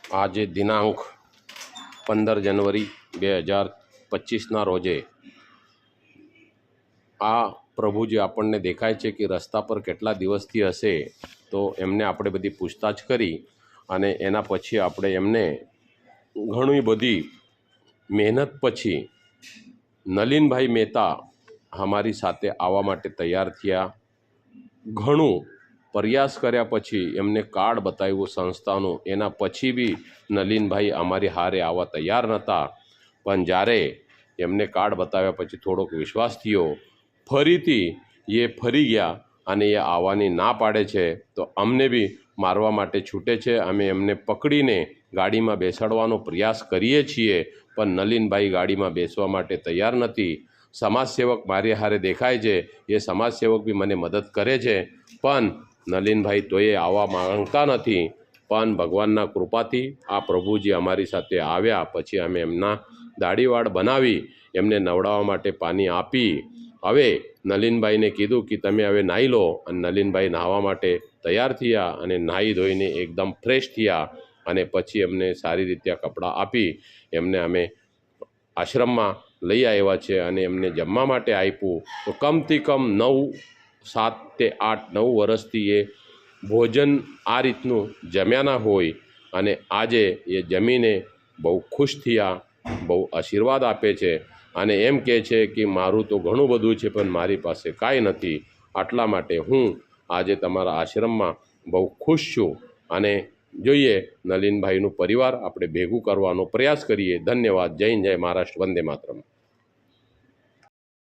આજે દિનાંક 15 જનવરી 2025ના રોજે આ પ્રભુજી આપણને દેખાય છે કે રસ્તા પર કેટલા દિવસથી હશે, તો એમને આપણે બધી પૂછતાછ કરી અને એના પછી આપણે એમને ઘણી બધી મહેનત પછી નલિનભાઈ મહેતા અમારી સાથે આવવા માટે તૈયાર થયા। ઘણું પ્રયાસ કર્યા પછી એમને કાર્ડ બતાવ્યું સંસ્થાનું, એના પછી બી નલિનભાઈ અમારી હારે આવવા તૈયાર નહોતા। પણ જ્યારે એમને કાર્ડ બતાવ્યા પછી થોડોક વિશ્વાસ થયો, ફરીથી એ ફરી ગયા અને એ આવવાની ના પાડે છે, તો અમને બી મારવા માટે છૂટે છે। અમે એમને પકડીને ગાડીમાં બેસાડવાનો પ્રયાસ કરીએ છીએ, પણ નલિનભાઈ ગાડીમાં બેસવા માટે તૈયાર નથી। સમાજસેવક મારી હારે દેખાય છે, એ સમાજસેવક બી મને મદદ કરે છે, પણ નલિનભાઈ તોય આવવા માંગતા નથી। પણ ભગવાનના કૃપાથી આ પ્રભુજી અમારી સાથે આવ્યા પછી અમે એમના દાઢીવાળ બનાવી એમને નવડાવવા માટે પાણી આપી। હવે નલિનભાઈને કીધું કે તમે હવે નાહી લો, અને નલિનભાઈ નાહવા માટે તૈયાર થયા અને નાહી ધોઈને એકદમ ફ્રેશ થયા અને પછી એમને સારી રીતે કપડાં આપી એમને અમે આશ્રમમાં લઈ આવ્યા છે અને એમને જમવા માટે આપ્યું। તો કમથી કમ 9, 7 તે 8, 9 વર્ષથી એ ભોજન આ રીતનું જમ્યા ના હોય, અને આજે એ જમીને બહુ ખુશ થયા, બહુ આશીર્વાદ આપે છે અને એમ કહે છે કે મારું તો ઘણું બધું છે પણ મારી પાસે કાંઈ નથી, આટલા માટે હું આજે તમારા આશ્રમમાં બહુ ખુશ છું। અને જોઈએ નલિનભાઈનું પરિવાર આપણે ભેગું કરવાનો પ્રયાસ કરીએ। ધન્યવાદ। જય હિન્દ, જય મહારાષ્ટ્ર, વંદે માતરમ।